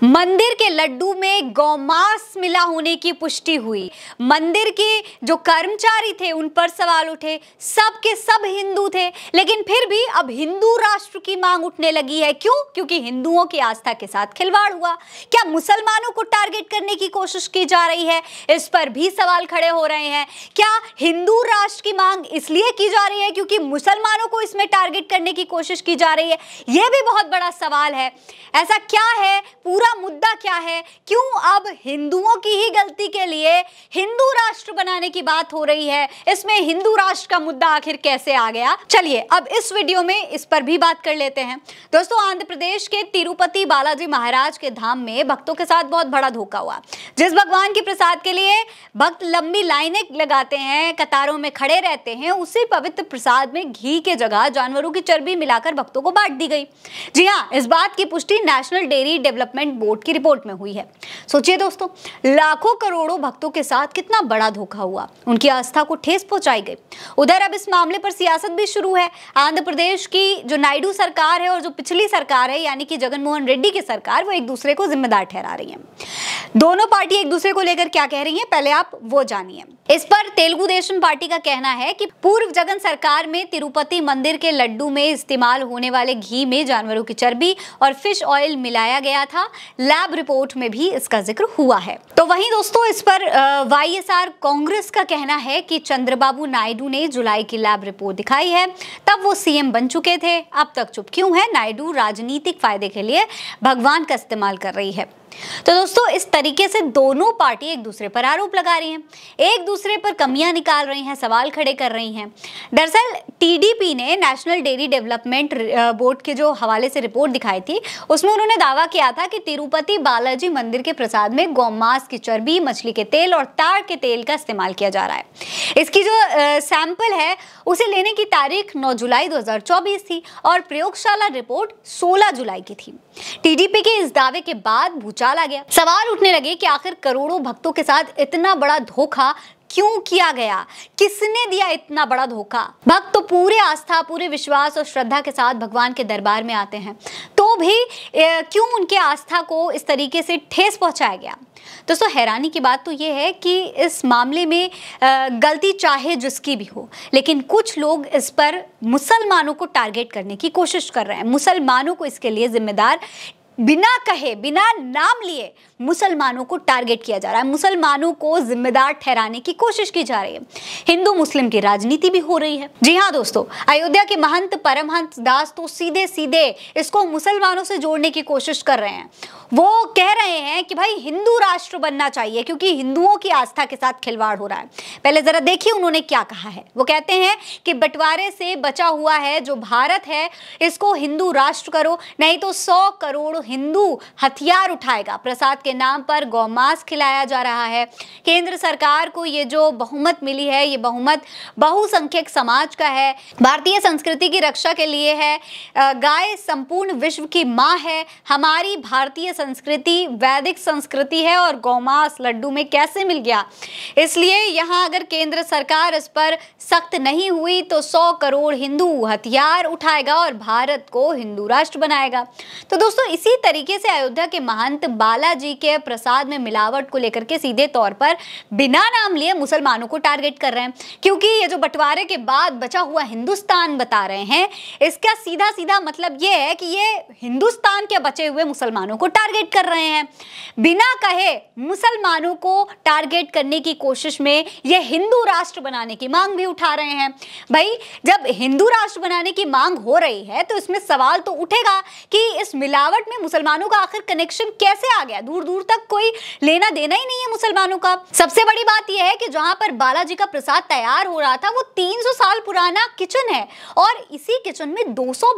मंदिर के लड्डू में गौमांस मिला होने की पुष्टि हुई। मंदिर के जो कर्मचारी थे उन पर सवाल उठे। सब के सब हिंदू थे, लेकिन फिर भी अब हिंदू राष्ट्र की मांग उठने लगी है। क्यों? क्योंकि हिंदुओं की आस्था के साथ खिलवाड़ हुआ। क्या मुसलमानों को टारगेट करने की कोशिश की जा रही है? इस पर भी सवाल खड़े हो रहे हैं। क्या हिंदू राष्ट्र की मांग इसलिए की जा रही है क्योंकि मुसलमानों को इसमें टारगेट करने की कोशिश की जा रही है? यह भी बहुत बड़ा सवाल है। ऐसा क्या है? पूरा मुद्दा क्या है? क्यों अब हिंदुओं की ही गलती के लिए हिंदू राष्ट्र बनाने की बात हो रही है? इसमें हिंदू राष्ट्र का मुद्दा आखिर कैसे आ गया? चलिए अब इस वीडियो में इस पर भी बात कर लेते हैं। दोस्तों, आंध्र प्रदेश के तिरुपति बालाजी महाराज के धाम में भक्तों के साथ बहुत बड़ा धोखा हुआ। जिस भगवान के प्रसाद के लिए भक्त लंबी लाइनें लगाते हैं, कतारों में खड़े रहते हैं, उसी पवित्र प्रसाद में घी के जगह जानवरों की चर्बी मिलाकर भक्तों को बांट दी गई। जी हाँ, इस बात की पुष्टि नेशनल डेयरी डेवलपमेंट बोर्ड की रिपोर्ट में हुई है। सोचिए दोस्तों, लाखों करोड़ों भक्तों के साथ कितना बड़ा धोखा हुआ, उनकी आस्था को ठेस पहुंचाई गई। उधर अब इस मामले पर सियासत भी शुरू है। आंध्र प्रदेश की जो नायडू सरकार है और जो पिछली सरकार है यानी कि जगनमोहन रेड्डी की सरकार, वो एक दूसरे को जिम्मेदार ठहरा रही है। दोनों पार्टी एक दूसरे को लेकर क्या कह रही है, पहले आप वो जानिए। इस पर तेलुगु देशम पार्टी का कहना है कि पूर्व जगन सरकार में तिरुपति मंदिर के लड्डू में इस्तेमाल होने वाले घी में जानवरों की चर्बी और फिश ऑयल मिलाया गया था। लैब रिपोर्ट में भी इसका जिक्र हुआ है। तो वहीं दोस्तों, इस पर वाईएसआर कांग्रेस का कहना है कि चंद्रबाबू नायडू ने जुलाई की लैब रिपोर्ट दिखाई है, तब वो सीएम बन चुके थे। अब तक चुप क्यों है? नायडू राजनीतिक फायदे के लिए भगवान का इस्तेमाल कर रही है। तो दोस्तों, इस तरीके से दोनों पार्टी एक दूसरे पर आरोप लगा रही हैं, एक दूसरे पर कमियां निकाल रही हैं, सवाल खड़े कर रही हैं। दरअसल टीडीपी ने नेशनल डेयरी डेवलपमेंट बोर्ड के जो हवाले से रिपोर्ट दिखाई थी, उसमें उन्होंने दावा किया था कि तिरुपति बालाजी मंदिर के प्रसाद में गौमांस की चर्बी, मछली के तेल और ताड़ के तेल का इस्तेमाल किया जा रहा है। इसकी जो सैंपल है उसे लेने की तारीख 9 जुलाई 2024 थी और प्रयोगशाला रिपोर्ट 16 जुलाई की थी। टीडीपी के इस दावे के बाद भूचाल आ गया। सवाल उठने लगे कि आखिर करोड़ों भक्तों के साथ इतना बड़ा धोखा क्यों किया गया? किसने दिया इतना बड़ा धोखा? भक्त तो पूरे आस्था, पूरे विश्वास और श्रद्धा के साथ भगवान के दरबार में आते हैं, तो भी क्यों उनके आस्था को इस तरीके से ठेस पहुंचाया गया? दोस्तों, हैरानी की बात तो ये है कि इस मामले में गलती चाहे जिसकी भी हो, लेकिन कुछ लोग इस पर मुसलमानों को टारगेट करने की कोशिश कर रहे हैं। मुसलमानों को इसके लिए जिम्मेदार बिना कहे, बिना नाम लिए मुसलमानों को टारगेट किया जा रहा है, मुसलमानों को जिम्मेदार ठहराने की कोशिश की जा रही है। हिंदू मुस्लिम की राजनीति भी हो रही है। जी हाँ दोस्तों, अयोध्या के महंत परमहंस दास तो सीधे सीधे इसको मुसलमानों से जोड़ने की कोशिश कर रहे हैं। वो कह रहे हैं कि भाई हिंदू राष्ट्र बनना चाहिए क्योंकि हिंदुओं की आस्था के साथ खिलवाड़ हो रहा है। पहले जरा देखिए उन्होंने क्या कहा है। वो कहते हैं कि बंटवारे से बचा हुआ है जो भारत है, इसको हिंदू राष्ट्र करो, नहीं तो 100 करोड़ हिंदू हथियार उठाएगा। प्रसाद के नाम पर गौमांस खिलाया जा रहा है। केंद्र सरकार को ये जो बहुमत मिली है, ये बहुमत बहुसंख्यक समाज का है, भारतीय संस्कृति की रक्षा के लिए है। गाय संपूर्ण विश्व की माँ है। हमारी भारतीय संस्कृति वैदिक संस्कृति है और गौमांस लड्डू में कैसे मिल गया? इसलिए यहाँ अगर केंद्र सरकार इस पर सख्त नहीं हुई तो 100 करोड़ हिंदू हथियार उठाएगा और भारत को हिंदू राष्ट्र बनाएगा। तो दोस्तों, इसी तरीके से अयोध्या के महंत बालाजी के प्रसाद में मिलावट को लेकर के सीधे तौर पर बिना नाम लिए मुसलमानों को टारगेट कर रहे हैं, क्योंकि ये जो बंटवारे के बाद बचा हुआ हिंदुस्तान बता रहे हैं, इसका सीधा सीधा मतलब ये है कि ये हिंदुस्तान के बचे हुए मुसलमानों को टारगेट कर रहे हैं। बिना कहे मुसलमानों को टारगेट करने की कोशिश में ये हिंदू राष्ट्र बनाने की मांग भी उठा रहे हैं। भाई, जब हिंदू राष्ट्र बनाने की मांग हो रही है तो इसमें सवाल तो उठेगा कि इस मिलावट में मुसलमानों का आखिर कनेक्शन कैसे आ गया? दूर दूर तक कोई लेना देना ही नहीं है मुसलमानों का। सबसे बड़ी बात यह है कि जहां पर बालाजी का प्रसाद तैयार हो रहा था वो 300 साल पुराना किचन है और इसी किचन में 200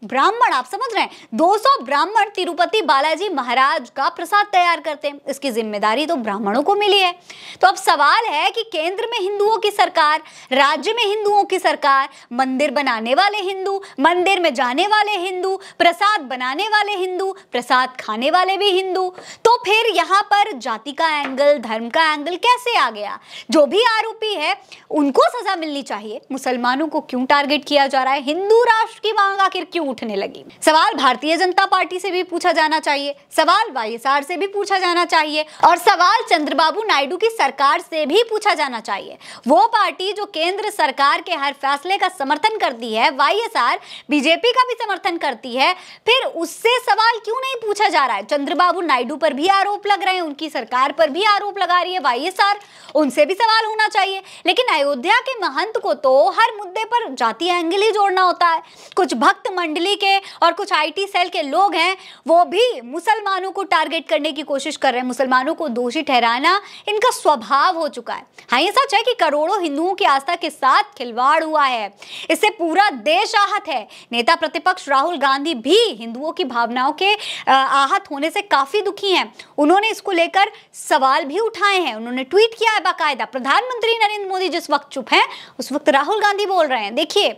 ब्राह्मण, आप समझ रहे हैं, 200 ब्राह्मण तिरुपति बालाजी महाराज का प्रसाद तैयार करते हैं। इसकी जिम्मेदारी तो ब्राह्मणों को मिली है। तो अब सवाल है कि केंद्र में हिंदुओं की सरकार, राज्य में हिंदुओं की सरकार, मंदिर बनाने वाले हिंदू, मंदिर में जाने वाले हिंदू, प्रसाद बनाने वाले हिंदू, प्रसाद खाने वाले भी हिंदू, तो फिर यहाँ पर जाति का एंगल, धर्म का एंगल कैसे आ गया? जो भी आरोपी है उनको सजा मिलनी चाहिए। मुसलमानों को क्यों टारगेट किया जा रहा है? हिंदू राष्ट्र की मांग आखिर क्यों उठने लगी। सवाल भारतीय जनता पार्टी से भी पूछा जाना चाहिए, सवाल वाईएसआर से भी पूछा जाना चाहिए और सवाल चंद्रबाबू नायडू की सरकार से भी पूछा जाना चाहिए। वो पार्टी जो केंद्र सरकार के हर फैसले का समर्थन करती है, वाईएसआर बीजेपी का भी समर्थन करती है, फिर उससे सवाल क्यों नहीं पूछा जा रहा है? चंद्रबाबू नायडू पर भी आरोप लग रहे हैं, उनकी सरकार पर भी आरोप लगा रही है वाईएसआर, उनसे भी सवाल होना चाहिए। लेकिन अयोध्या के महंत को तो हर मुद्दे पर जातीय एंगल ही जोड़ना होता है। कुछ भक्त मंडली के और कुछ आईटी सेल के लोग हैं, वो भी मुसलमानों को टारगेट करने की कोशिश कर रहे हैं। मुसलमानों को दोषी ठहराना इनका स्वभाव हो चुका है। हाँ, ये सच है कि करोड़ों हिंदुओं की आस्था के साथ खिलवाड़ हुआ है, इससे पूरा देश आहत है। नेता प्रतिपक्ष राहुल गांधी भी हिंदुओं की भावनाओं के आहत होने से काफी दुखी हैं। उन्होंने इसको लेकर सवाल भी उठाए हैं, उन्होंने ट्वीट किया है बाकायदा। प्रधानमंत्री नरेंद्र मोदी जिस वक्त चुप हैं, उस वक्त राहुल गांधी बोल रहे हैं। देखिए,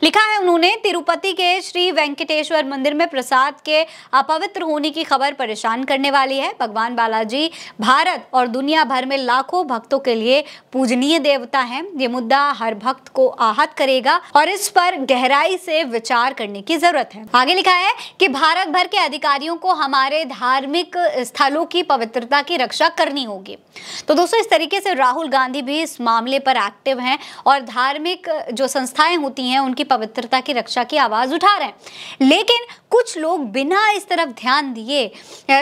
लिखा है उन्होंने, तिरुपति के श्री वेंकटेश्वर मंदिर में प्रसाद के अपवित्र होने की खबर परेशान करने वाली है। भगवान बालाजी भारत और दुनिया भर में लाखों भक्तों के लिए पूजनीय देवता हैं। ये मुद्दा हर भक्त को आहत करेगा और इस पर गहराई से विचार करने की जरूरत है। आगे लिखा है कि भारत भर के अधिकारियों को हमारे धार्मिक स्थलों की पवित्रता की रक्षा करनी होगी। तो दोस्तों, इस तरीके से राहुल गांधी भी इस मामले पर एक्टिव हैं और धार्मिक जो संस्थाएं होती हैं उनकी पवित्रता की रक्षा की आवाज उठा रहे हैं। लेकिन कुछ लोग बिना इस तरफ ध्यान दिए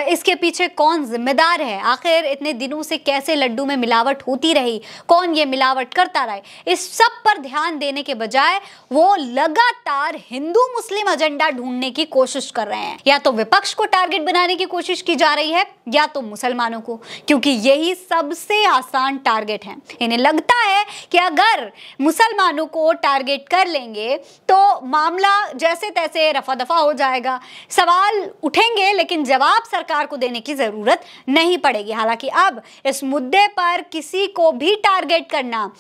इसके पीछे कौन जिम्मेदार है, आखिर इतने दिनों से कैसे लड्डू में मिलावट होती रही, कौन ये मिलावट करता रहा, इस सब पर ध्यान देने के बजाय वो लगातार हिंदू मुस्लिम एजेंडा ढूंढने की कोशिश कर रहे हैं। या तो विपक्ष को टारगेट बनाने की कोशिश की जा रही है या तो मुसलमानों को, क्योंकि यही सबसे आसान टारगेट है। इन्हें लगता है कि अगर मुसलमानों को टारगेट कर लेंगे तो मामला जैसे तैसे रफा दफा हो जाएगा, सवाल उठेंगे लेकिन जवाब सरकार को देने की जरूरत नहीं पड़ेगी। हालांकि अब इस मुद्दे पर किसी को भी टारगेट करना,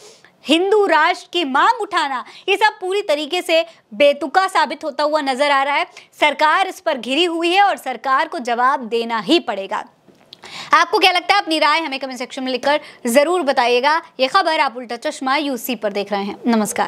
हिंदू राष्ट्र की मांग उठाना, ये सब पूरी तरीके से बेतुका साबित होता हुआ नजर आ रहा है। सरकार इस पर घिरी हुई है और सरकार को जवाब देना ही पड़ेगा। आपको क्या लगता है? अपनी राय हमें कमेंट सेक्शन में लिखकर जरूर बताइएगा। ये खबर आप उल्टा चश्मा यूसी पर देख रहे हैं। नमस्कार।